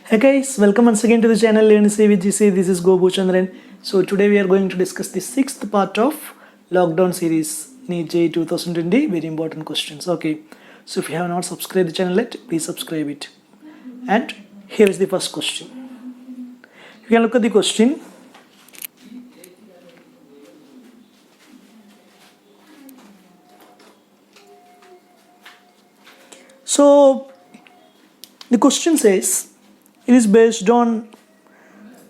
Hey guys, welcome once again to the channel Learn Say with GC. This is Gobu Chandran. So today we are going to discuss the sixth part of lockdown series NEET JEE 2020. Very important questions. Okay, so if you have not subscribed the channel yet, please subscribe it. And here is the first question. You can look at the question. So the question says it is based on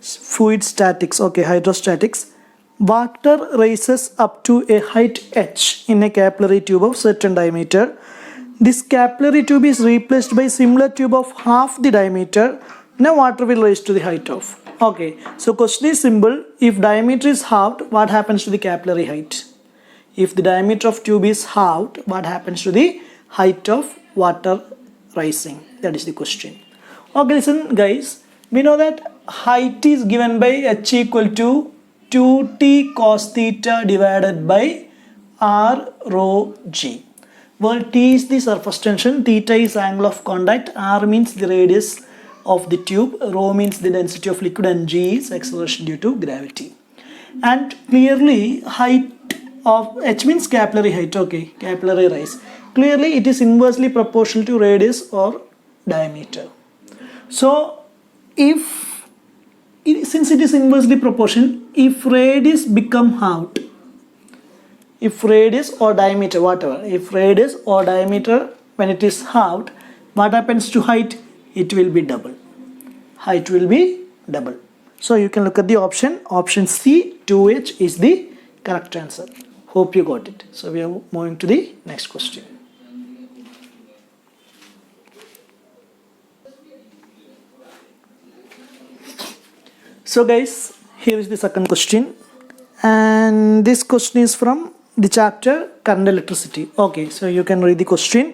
fluid statics, okay, hydrostatics. Water rises up to a height h in a capillary tube of certain diameter. This capillary tube is replaced by similar tube of half the diameter. Now water will rise to the height of. Okay, so question is simple. If diameter is halved, what happens to the capillary height? If the diameter of tube is halved, what happens to the height of water rising? That is the question. Okay, listen guys, we know that height is given by h equal to 2t cos theta divided by r rho g. Well, t is the surface tension, theta is angle of contact, r means the radius of the tube, rho means the density of liquid, and g is acceleration due to gravity. And clearly height of h means capillary height, okay, capillary rise. Clearly it is inversely proportional to radius or diameter. So since it is inversely proportional, if radius become halved, if radius or diameter, whatever, if radius or diameter when it is halved, what happens to height? It will be double. Height will be double. So you can look at the option C, 2h is the correct answer. Hope you got it. So we are moving to the next question. So guys, here is the second question, and this question is from the chapter current electricity. Okay, so you can read the question.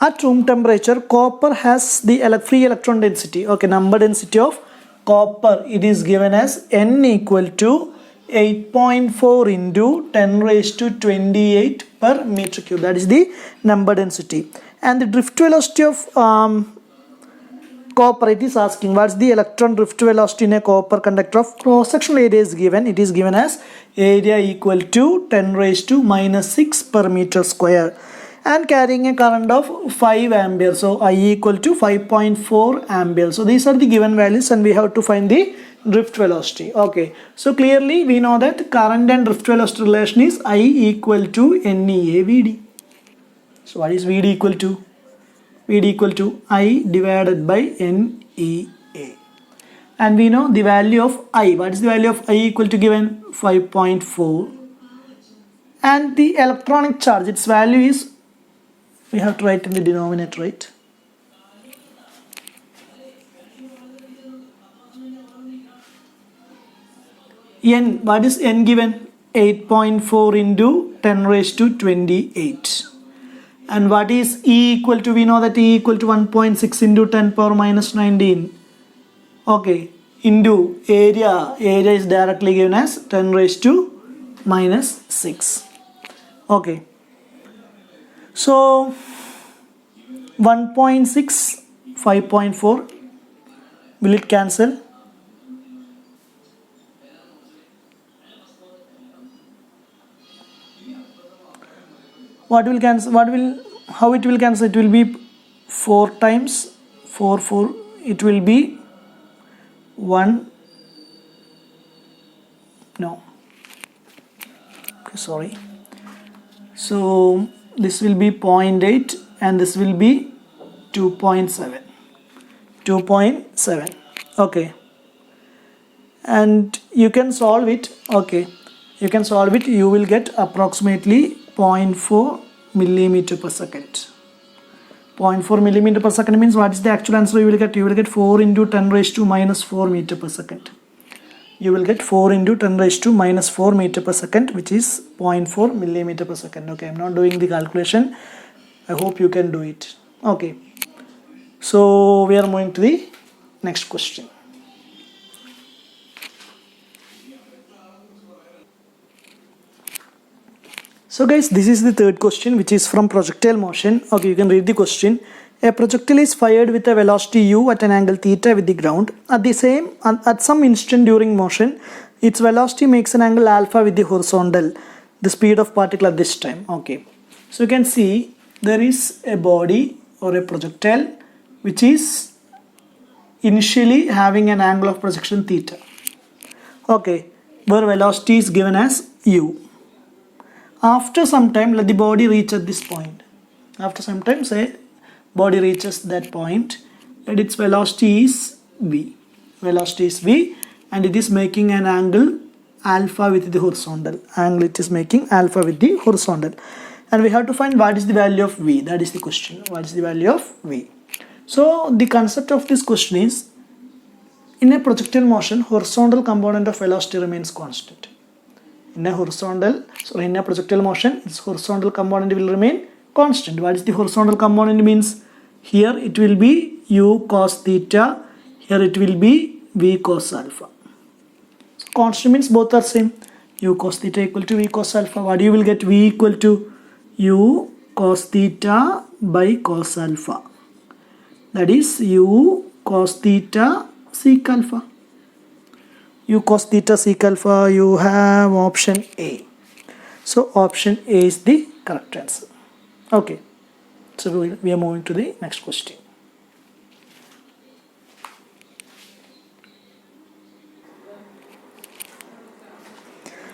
At room temperature, copper has the free electron density. Okay, number density of copper, it is given as N equal to 8.4 into 10 raised to 28 per meter cube. That is the number density. And the drift velocity of copper, it is asking what's the electron drift velocity in a copper conductor of cross-sectional area is given. It is given as area equal to 10 raised to minus 6 per meter square and carrying a current of 5 amperes. So I equal to 5.4 amperes. So these are the given values and we have to find the drift velocity. Okay, so clearly we know that current and drift velocity relation is I equal to NEA VD. So what is VD equal to? VD equal to I divided by NEA. And we know the value of I. What is the value of I equal to given? 5.4. And the electronic charge, its value is, we have to write in the denominator, right? N, what is N given? 8.4 into 10 raised to 28. And what is E equal to? We know that E equal to 1.6 into 10 power minus 19. Okay, into area. Area is directly given as 10 raised to minus 6. Okay. So 1.6, 5.4. Will it cancel? What will cancel? How it will cancel? It will be 4 times 4. It will be 1. No. Okay, sorry. So this will be 0.8 and this will be 2.7. 2.7. Okay. And you can solve it. Okay. You can solve it. You will get approximately 0.4 millimeter per second. 0.4 millimeter per second means what is the actual answer you will get? You will get 4 into 10 raised to minus 4 meter per second. You will get 4 into 10 raised to minus 4 meter per second, which is 0.4 millimeter per second. Okay, I'm not doing the calculation. I hope you can do it. Okay. So we are moving to the next question. So guys, this is the third question, which is from projectile motion. Okay, you can read the question. A projectile is fired with a velocity u at an angle theta with the ground. At some instant during motion, its velocity makes an angle alpha with the horizontal, the speed of particle at this time. Okay, so you can see there is a body or a projectile which is initially having an angle of projection theta. Okay, where velocity is given as u. After some time, let the body reach at this point. After some time, say body reaches that point, and its velocity is v. Velocity is v, and it is making an angle alpha with the horizontal. Angle it is making alpha with the horizontal, and we have to find what is the value of v. That is the question. What is the value of v? So the concept of this question is, in a projectile motion, horizontal component of velocity remains constant. In a projectile motion, its horizontal component will remain constant. What is the horizontal component means? Here it will be u cos theta, here it will be v cos alpha. So constant means both are same. U cos theta equal to v cos alpha. What you will get? V equal to u cos theta by cos alpha. That is u cos theta sec alpha. U cos theta sec alpha, you have option A. So option A is the correct answer. Okay, so we are moving to the next question.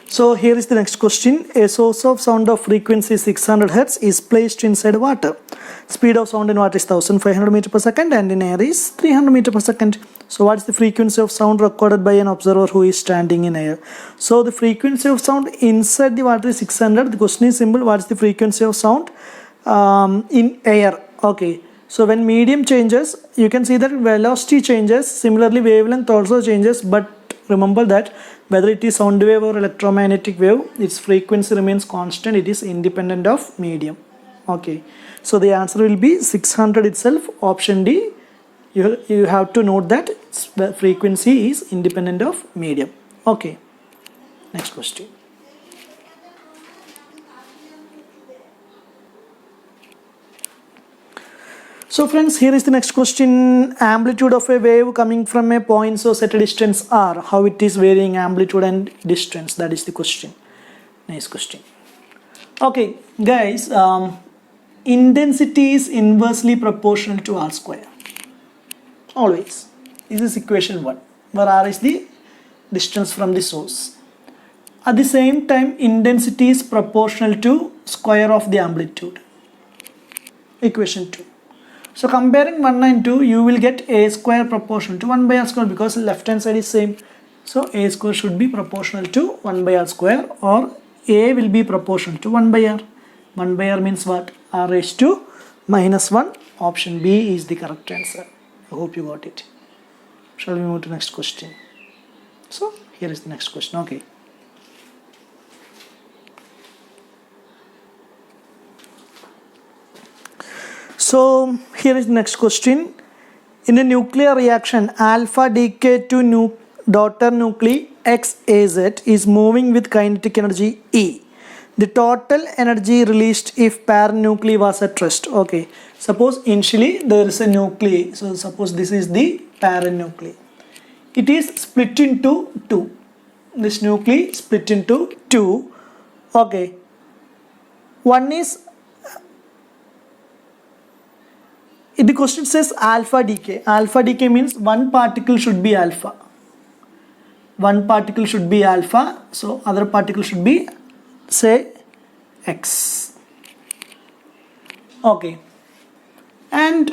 So here is the next question. A source of sound of frequency 600 Hz is placed inside water. Speed of sound in water is 1500 meter per second and in air is 300 meter per second. So what is the frequency of sound recorded by an observer who is standing in air? So the frequency of sound inside the water is 600. The question is simple. What is the frequency of sound in air? Okay. So when medium changes, you can see that velocity changes. Similarly, wavelength also changes. But remember that whether it is sound wave or electromagnetic wave, its frequency remains constant. It is independent of medium. Okay. So the answer will be 600 itself. Option D. You have to note that its frequency is independent of medium. Okay. Next question. So friends, here is the next question. Amplitude of a wave coming from a point source at a distance r. How it is varying amplitude and distance? That is the question. Nice question. Okay, guys. Intensity is inversely proportional to r square. Always. This is equation 1, where r is the distance from the source. At the same time, intensity is proportional to square of the amplitude. Equation 2. So comparing 1 and 2, you will get a square proportional to 1 by r square because left hand side is same. So a square should be proportional to 1 by r square, or a will be proportional to 1 by r. 1 by r means what? R raised to minus 1. Option B is the correct answer. I hope you got it. Shall we move to next question? So here is the next question. Okay. So here is the next question. In a nuclear reaction, alpha decay to daughter nuclei XAZ is moving with kinetic energy E. The total energy released if parent nuclei was at rest. Okay. Suppose initially there is a nuclei. So suppose this is the parent nuclei. It is split into 2. This nuclei split into 2. Okay. One is, the question says alpha decay. Alpha decay means one particle should be alpha. One particle should be alpha. So other particle should be, say, X. Okay. And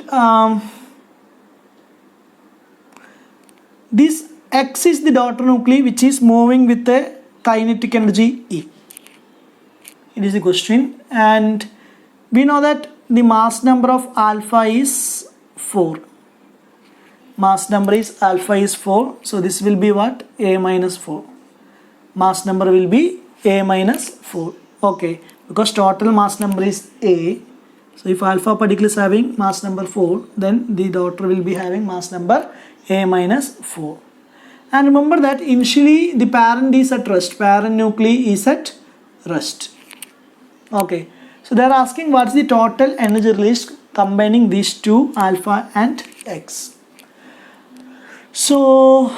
this X is the daughter nuclei which is moving with a kinetic energy E. It is the question. And we know that the mass number of alpha is 4. Mass number is alpha is 4. So this will be what? A minus 4. Mass number will be A minus 4. Okay. Because total mass number is A. So if alpha particle is having mass number 4, then the daughter will be having mass number A minus 4. And remember that initially the parent is at rest. Parent nuclei is at rest. Okay. So they are asking what is the total energy released combining these two, alpha and x. So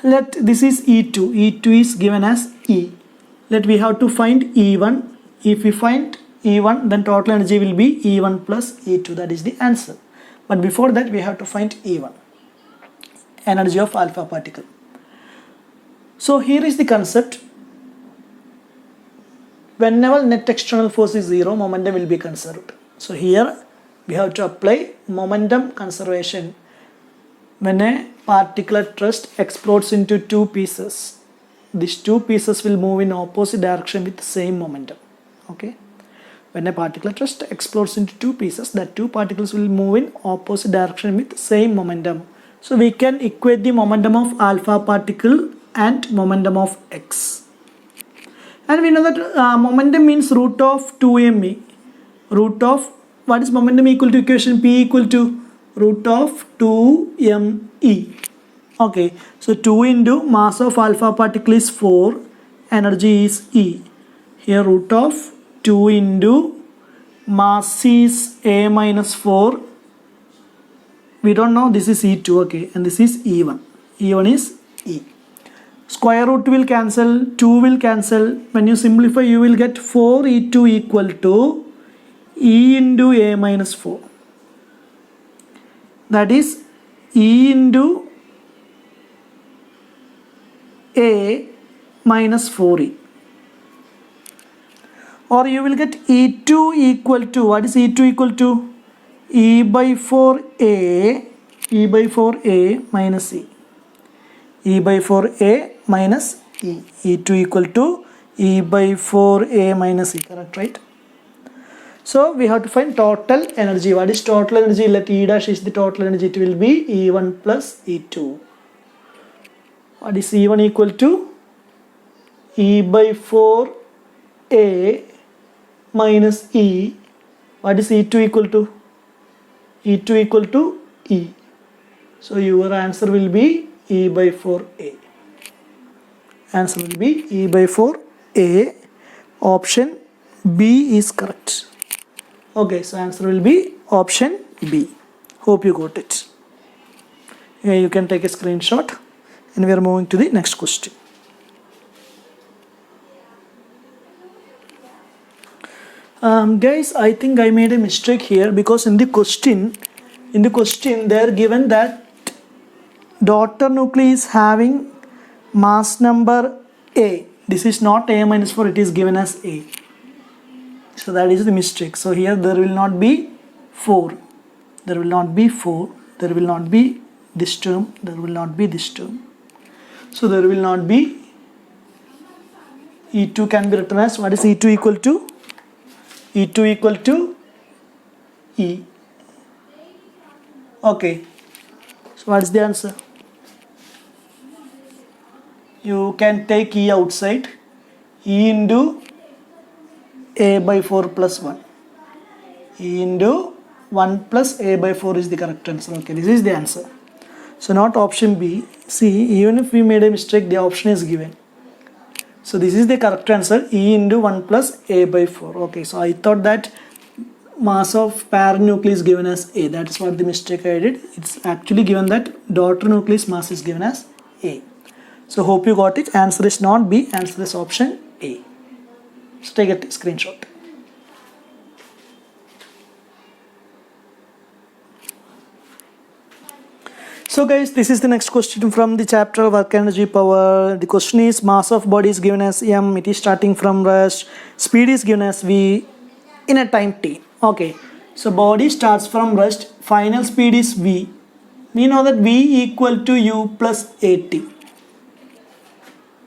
this is E2. E2 is given as E. We have to find E1. If we find E1, then total energy will be E1 plus E2. That is the answer. But before that, we have to find E1, energy of alpha particle. So here is the concept. Whenever net external force is 0, momentum will be conserved. So here we have to apply momentum conservation. When a particle at rest explodes into two pieces, these two pieces will move in opposite direction with the same momentum. Okay. When a particle at rest explodes into two pieces, that two particles will move in opposite direction with the same momentum. So we can equate the momentum of alpha particle and momentum of x. And we know that momentum means root of 2me. Root of, what is momentum equal to? Equation P equal to root of 2me. Okay, so 2 into mass of alpha particle is 4, energy is E. Here root of 2 into mass is A minus 4. We don't know, this is E2, okay, and this is E1. E1 is E. Square root will cancel, 2 will cancel. When you simplify, you will get 4E2 equal to E into A minus 4. That is E into A minus 4E. Or you will get E2 equal to, what is E2 equal to? E by 4A, E by 4A minus E. E by 4A minus E. E2 equal to E by 4A minus E, correct, right? So we have to find total energy. What is total energy? Let E dash is the total energy. It will be E1 plus E2. What is E1 equal to? E by 4A minus E. What is E2 equal to? E2 equal to E. So your answer will be E by 4A. Answer will be E by 4A. Option B is correct. Okay, so answer will be option B. Hope you got it. Here you can take a screenshot, and we are moving to the next question. Guys, I think I made a mistake here, because in the question they are given that daughter nuclei is having mass number A. This is not A minus 4, it is given as A. So that is the mistake. So here there will not be 4. There will not be 4. There will not be this term. There will not be this term. So there will not be. E2 can be written as, what is E2 equal to? E2 equal to E. Okay. So what is the answer? You can take E outside. E into A by 4 plus 1. E into 1 plus A by 4 is the correct answer. Okay, this is the answer. So not option B. See, even if we made a mistake, the option is given. So this is the correct answer, E into 1 plus A by 4. Okay, so I thought that mass of parent nucleus is given as A. That is what the mistake I did. It's actually given that daughter nucleus mass is given as A. So hope you got it. Answer is not B. Answer is option A. So take a screenshot. So guys, this is the next question from the chapter work energy power. The question is, mass of body is given as m, it is starting from rest, speed is given as v in a time t. Okay, so body starts from rest, final speed is v. We know that v equal to u plus at.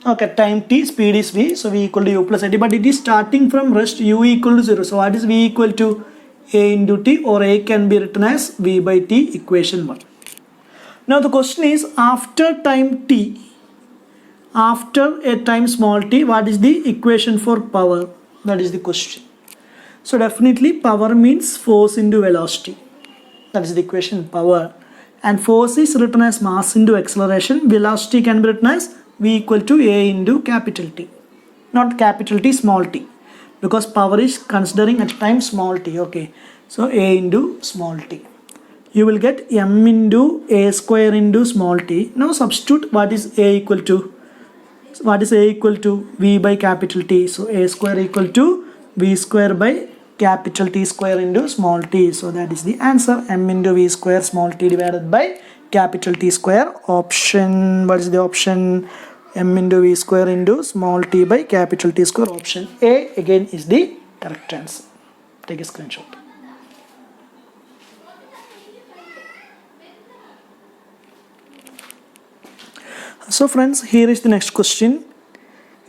Okay, time t, speed is v, so v equal to u plus at, but it is starting from rest, u equal to 0. So what is v equal to? A into t, or a can be written as v by t, equation 1. Now the question is, after time t, after a time small t, what is the equation for power? That is the question. So definitely power means force into velocity. That is the equation, power. And force is written as mass into acceleration. Velocity can be written as v equal to a into capital T. Not capital T, small t. Because power is considering at time small t. Okay. So A into small t. You will get m into a square into small t. Now substitute what is a equal to. What is a equal to? V by capital T. So a square equal to v square by capital T square into small t. So that is the answer. M into v square small t divided by capital T square. Option, what is the option? M into v square into small t by capital T square. Option A again is the correct answer. Take a screenshot. So friends, here is the next question.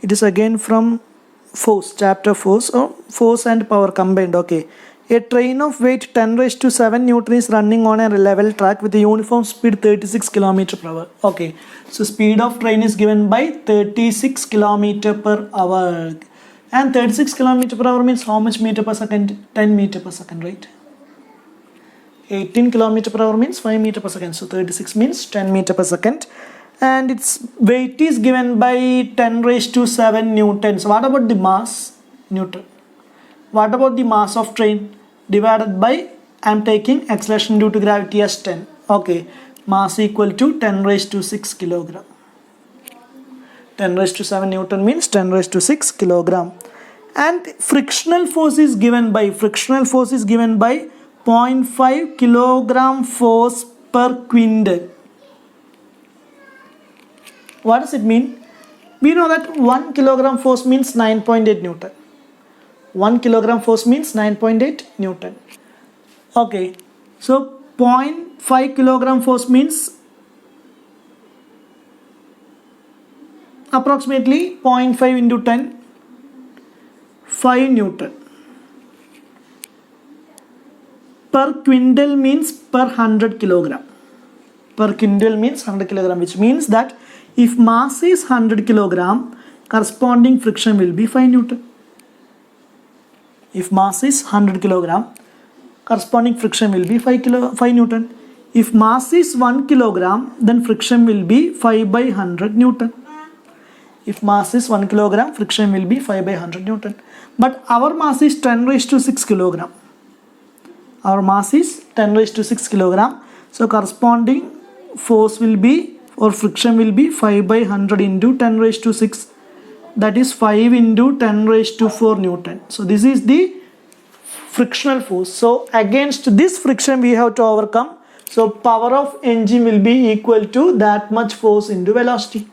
It is again from force, chapter force, or force and power combined. Okay. A train of weight 10 raised to 7 Newton is running on a level track with a uniform speed 36 km per hour. Okay. So speed of train is given by 36 km per hour. And 36 km per hour means how much meter per second? 10 meter per second, right? 18 km per hour means 5 meter per second. So 36 means 10 meter per second. And its weight is given by 10 raised to 7 newtons. What about the mass? Newton. What about the mass of train? Divided by, I am taking acceleration due to gravity as 10. Okay. Mass equal to 10 raised to 6 kilogram. 10 raised to 7 Newton means 10 raised to 6 kilogram. And frictional force is given by 0.5 kilogram force per quintal. What does it mean? We know that 1 kilogram force means 9.8 Newton. 1 kilogram force means 9.8 Newton. Okay. So 0.5 kilogram force means approximately 0.5 into 10, 5 Newton. Per quintal means per 100 kilogram. Per quintal means 100 kilogram, which means that if mass is 100 kilogram, corresponding friction will be 5 Newton. If mass is 100 kilogram, corresponding friction will be 5 Newton. If mass is 1 kilogram, then friction will be 5 by 100 Newton. If mass is 1 kilogram, friction will be 5 by 100 Newton. But our mass is 10 raised to 6 kilogram. Our mass is 10 raised to 6 kilogram. So corresponding force will be, or friction will be 5 by 100 into 10 raised to 6. That is 5 into 10 raised to 4 Newton. So this is the frictional force. So against this friction we have to overcome. So power of engine will be equal to that much force into velocity.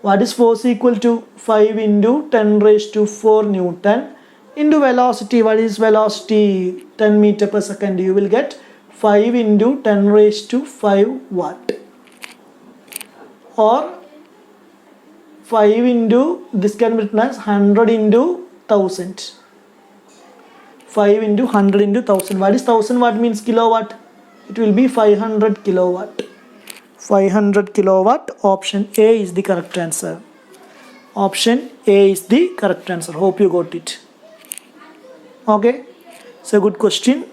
What is force equal to? 5 into 10 raised to 4 Newton into velocity. What is velocity? 10 meter per second. You will get 5 into 10 raised to 5 watt. Or 5 into, this can be written as 100 into 1000. 5 into 100 into 1000. What is 1000 watt means kilowatt? It will be 500 kilowatt. 500 kilowatt. Option A is the correct answer. Option A is the correct answer. Hope you got it. Okay. So good question.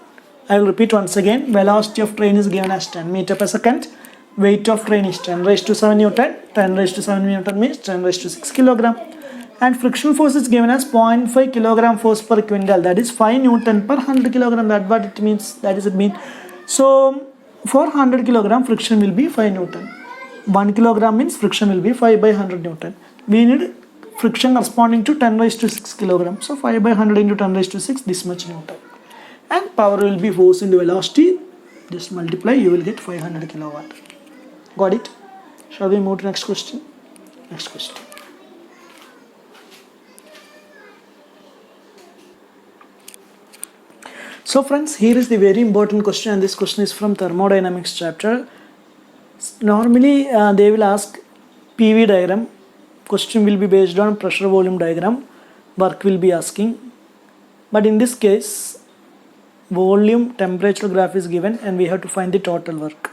I will repeat once again. Velocity of train is given as 10 meter per second. Weight of train is 10 raised to 7 Newton. 10 raised to 7 Newton means 10 raised to 6 kilogram. And frictional force is given as 0.5 kilogram force per quintal. That is 5 Newton per 100 kilogram. That's what it means. That is it mean. So for 100 kilogram friction will be 5 Newton. 1 kilogram means friction will be 5 by 100 Newton. We need friction corresponding to 10 raised to 6 kilogram. So 5 by 100 into 10 raised to 6, this much Newton. And power will be force into velocity. Just multiply, you will get 500 kilowatt. Got it? Shall we move to next question? Next question. So friends, here is the very important question, and this question is from thermodynamics chapter. Normally they will ask PV diagram. Question will be based on pressure volume diagram. Work will be asking. But in this case, volume temperature graph is given and we have to find the total work.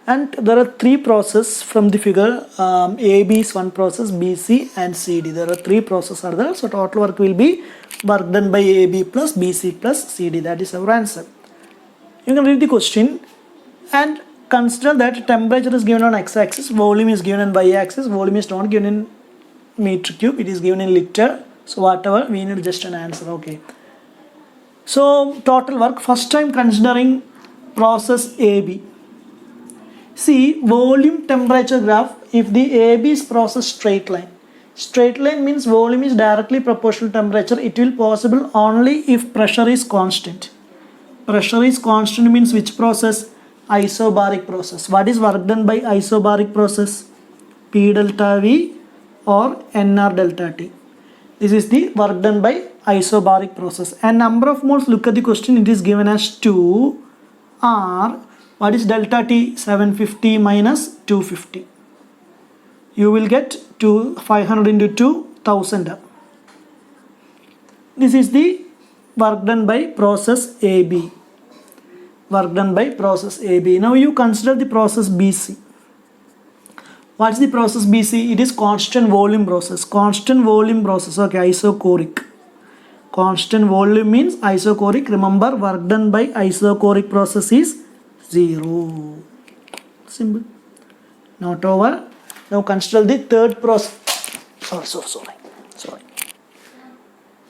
And there are three processes from the figure. AB is one process, BC and CD. There are three processes are there. So total work will be work done by AB plus BC plus CD. That is our answer. You can read the question and consider that temperature is given on x-axis, volume is given on y-axis. Volume is not given in meter cube, it is given in liter. So whatever, we need just an answer. Okay. So total work, first time considering process AB. See, volume temperature graph, if the AB is process straight line. Straight line means volume is directly proportional to temperature. It will possible only if pressure is constant. Pressure is constant means which process? Isobaric process. What is work done by isobaric process? P delta V or NR delta T. This is the work done by isobaric process. And number of moles, look at the question, it is given as 2 R. What is delta T? 750 minus 250. You will get 500 into 2000. This is the work done by process AB. Work done by process AB. Now you consider the process BC. What's the process BC? It is constant volume process. Constant volume process. Okay, isochoric. Constant volume means isochoric. Remember, work done by isochoric process is 0. Simple. Not over. Now consider the third process. Sorry.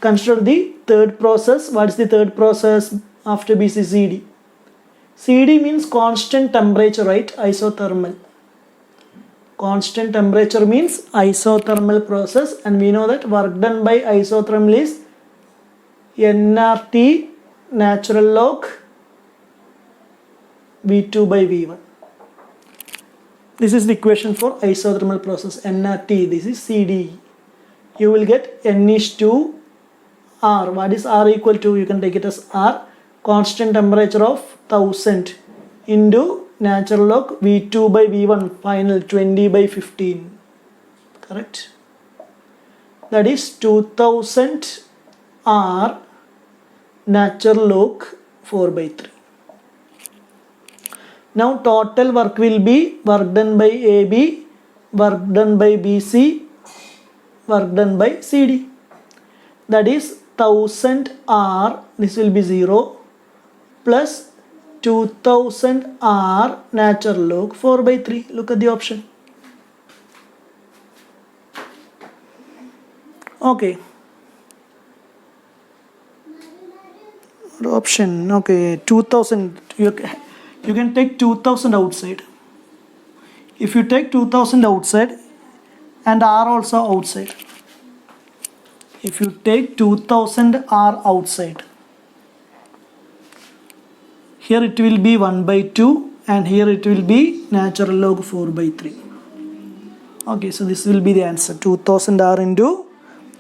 Consider the third process. What is the third process after BC? CD. CD means constant temperature, right? Isothermal. Constant temperature means isothermal process, and we know that work done by isothermal is nRT natural log V2 by V1. This is the equation for isothermal process, nRT. This is CD. You will get N is to R. What is R equal to? You can take it as R. Constant temperature of 1000 into natural log V2 by V1, final 20 by 15. Correct? That is 2000 R natural log 4 by 3. Now total work will be work done by AB, work done by BC, work done by CD. That is 1000 R, this will be 0, plus 2000 R natural log 4 by 3. Look at the option. Okay. Option, okay, 2000. You can take 2000 outside. If you take 2000 outside and R also outside. If you take 2000 R outside. Here it will be 1 by 2 and here it will be natural log 4 by 3. Okay, so this will be the answer. 2000 R into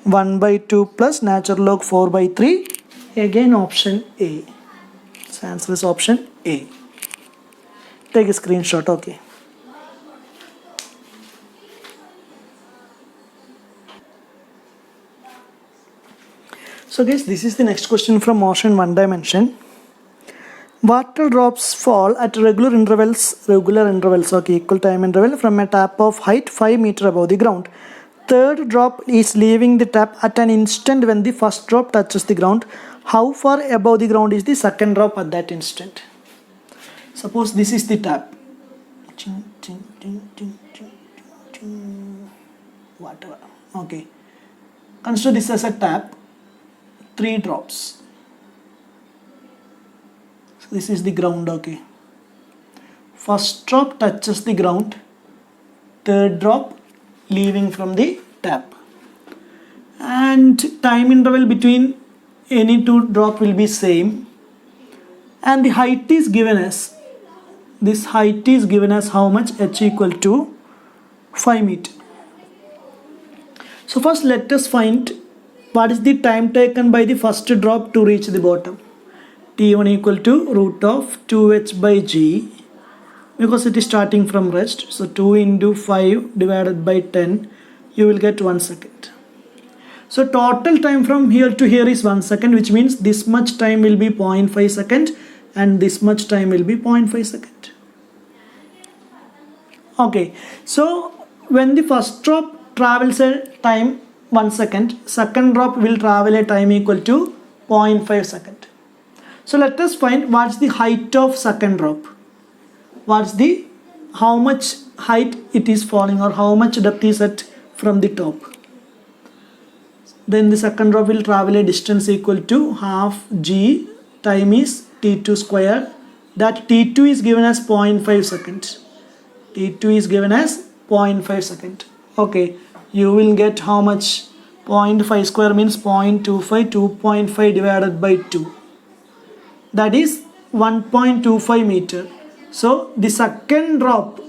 1 by 2 plus natural log 4 by 3. Again option A. So answer is option A. Take a screenshot, okay. So guys, this is the next question from motion one dimension. Water drops fall at regular intervals, okay, equal time interval from a tap of height 5 meters above the ground. Third drop is leaving the tap at an instant when the first drop touches the ground. How far above the ground is the second drop at that instant? Suppose this is the tap. Whatever. Okay. Consider this as a tap. 3 drops. So this is the ground, okay. First drop touches the ground. Third drop leaving from the tap. And time interval between any 2 drop will be same. And the height is given as, this height is given as how much? H equal to 5 meters. So first let us find what is the time taken by the first drop to reach the bottom. T1 equal to root of 2h by g, because it is starting from rest. So 2 into 5 divided by 10, you will get 1 second. So total time from here to here is 1 second, which means this much time will be 0.5 second and this much time will be 0.5 second. Okay, so when the first drop travels a time 1 second, second drop will travel a time equal to 0.5 second. So let us find what's the height of second drop. How much height it is falling, or how much depth is at from the top. then the second drop will travel a distance equal to half g time is t2 square. That t2 is given as 0.5 second. T2 is given as 0.5 second. Okay, you will get how much? 0.5 square means 0.25. 2.5 divided by 2, that is 1.25 meter. So the second drop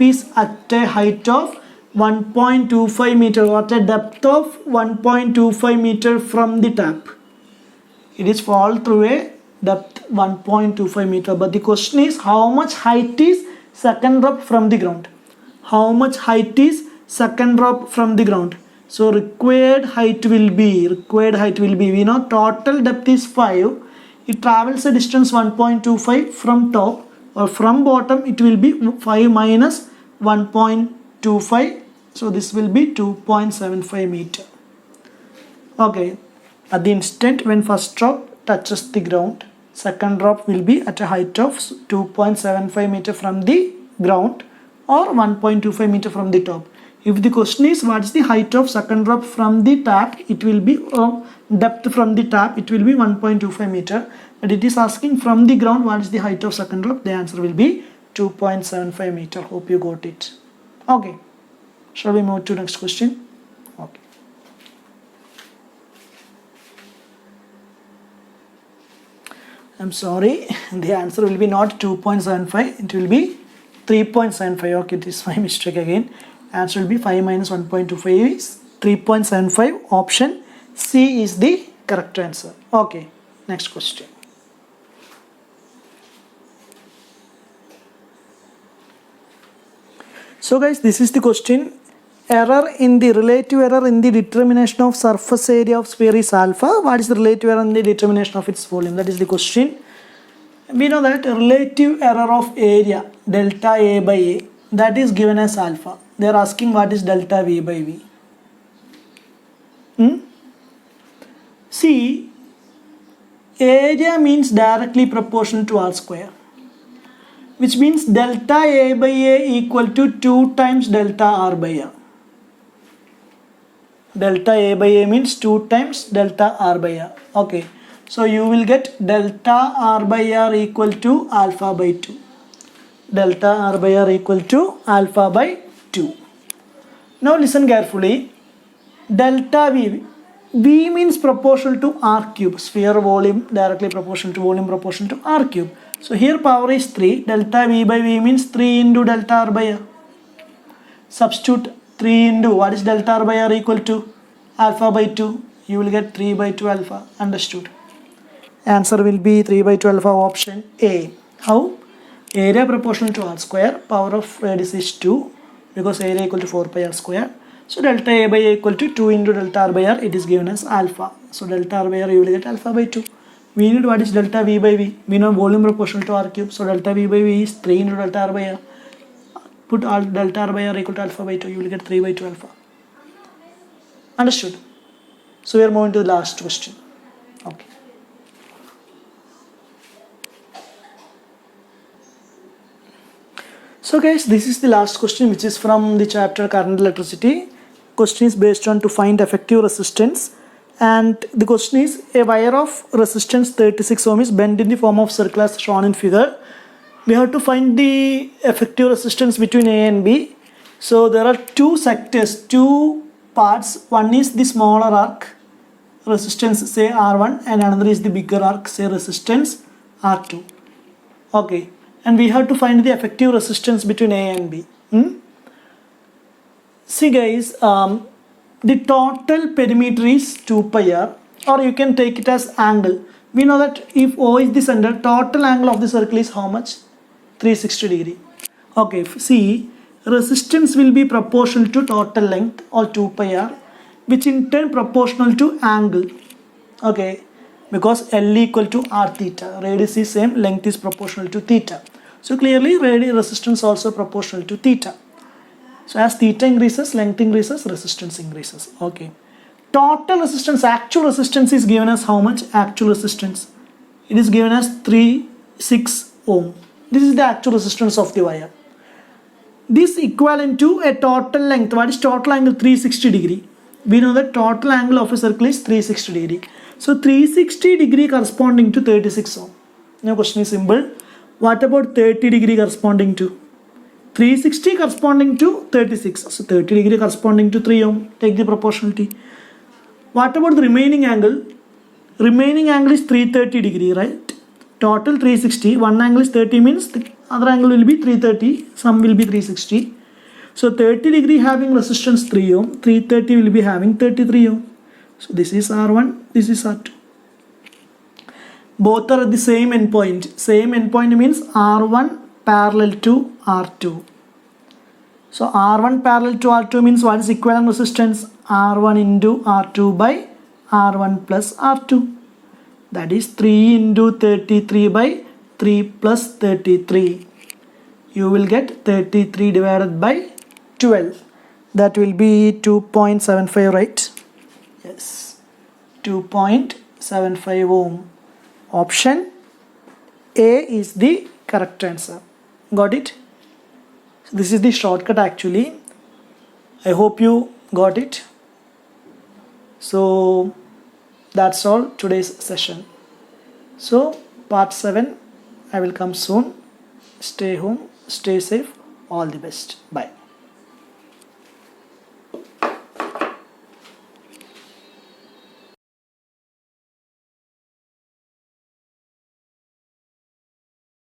is at a height of 1.25 meter, or at a depth of 1.25 meter from the tap. It is fall through a depth 1.25 meter. But the question is, how much height is second drop from the ground? How much height is second drop from the ground? So required height will be, we know total depth is 5. It travels a distance 1.25 from top, or from bottom it will be 5 minus 1.25. So this will be 2.75 meter. Okay, at the instant when first drop touches the ground, second drop will be at a height of 2.75 meter from the ground, or 1.25 meter from the top. If the question is what is the height of second drop from the tap, it will be depth from the tap, it will be 1.25 meter. But it is asking from the ground what is the height of second drop, the answer will be 2.75 meter. Hope you got it. Okay, shall we move to next question? Okay. I'm sorry, the answer will be not 2.75, it will be 3.75. Okay, this is my mistake again. Answer will be 5 minus 1.25 is 3.75. Option C is the correct answer. Okay, next question. So guys, this is the question. Relative error in the determination of surface area of sphere is alpha. What is the relative error in the determination of its volume? That is the question. We know that relative error of area, delta A by A, that is given as alpha. They are asking what is delta V by V. See, area means directly proportional to R square, which means delta A by A equal to 2 times delta R by A. Delta A by A means 2 times delta R by A. Okay, so you will get delta R by R equal to alpha by 2. Delta R by R equal to alpha by 2. Now listen carefully. Delta V. V means proportional to R cube. Sphere volume directly proportional to volume proportional to R cube. So here power is 3. Delta V by V means 3 into delta R by R. Substitute 3 into what is delta R by R equal to? Alpha by 2. You will get 3 by 2 alpha. Understood. Answer will be 3 by 2 alpha, option A. How? Area proportional to R square. Power of radius is 2 because area equal to 4 pi R square. So delta A by A equal to 2 into delta R by R. It is given as alpha. So delta R by R you will get alpha by 2. We need what is delta V by V. We know volume proportional to R cube. So delta V by V is 3 into delta R by R. Put all delta R by R equal to alpha by 2. You will get 3 by 2 alpha. Understood. So we are moving to the last question. Okay. So guys, this is the last question, which is from the chapter current electricity. Question is based on to find effective resistance, and the question is a wire of resistance 36 ohm is bent in the form of circle as shown in figure. We have to find the effective resistance between A and B. So there are two sectors, two parts. One is the smaller arc resistance, say R1, and another is the bigger arc, say resistance R2. Okay, and we have to find the effective resistance between A and B. See guys, the total perimeter is 2 pi r, or you can take it as angle. We know that if O is the center, total angle of the circle is how much? 360 degree. Okay, see, resistance will be proportional to total length, or 2 pi r, which in turn proportional to angle. Okay, because L equal to r theta, radius is same, length is proportional to theta. So clearly resistance also proportional to theta. So as theta increases, length increases, resistance increases. Okay. Total resistance, actual resistance is given as how much? Actual resistance. It is given as 36 ohm. This is the actual resistance of the wire. This equivalent to a total length. What is total angle? 360 degree. we know that total angle of a circle is 360 degree. So 360 degree corresponding to 36 ohm. Now question is simple. What about 30 degree corresponding to? 360 corresponding to 36. So 30 degree corresponding to 3 ohm. Take the proportionality. What about the remaining angle? Remaining angle is 330 degree, right? Total 360. One angle is 30 means the other angle will be 330. Sum will be 360. So 30 degree having resistance 3 ohm. 330 will be having 33 ohm. So this is R1, this is R2. Both are at the same endpoint. Same endpoint means R1 parallel to R2. So R1 parallel to R2 means what is equivalent resistance? R1 into R2 by R1 plus R2. That is 3 into 33 by 3 plus 33. You will get 33 divided by 12. That will be 2.75, right? Yes. 2.75 ohm. Option A is the correct answer. Got it? So this is the shortcut actually. I hope you got it. So that's all today's session. So part 7 I will come soon. Stay home, stay safe, all the best. Bye.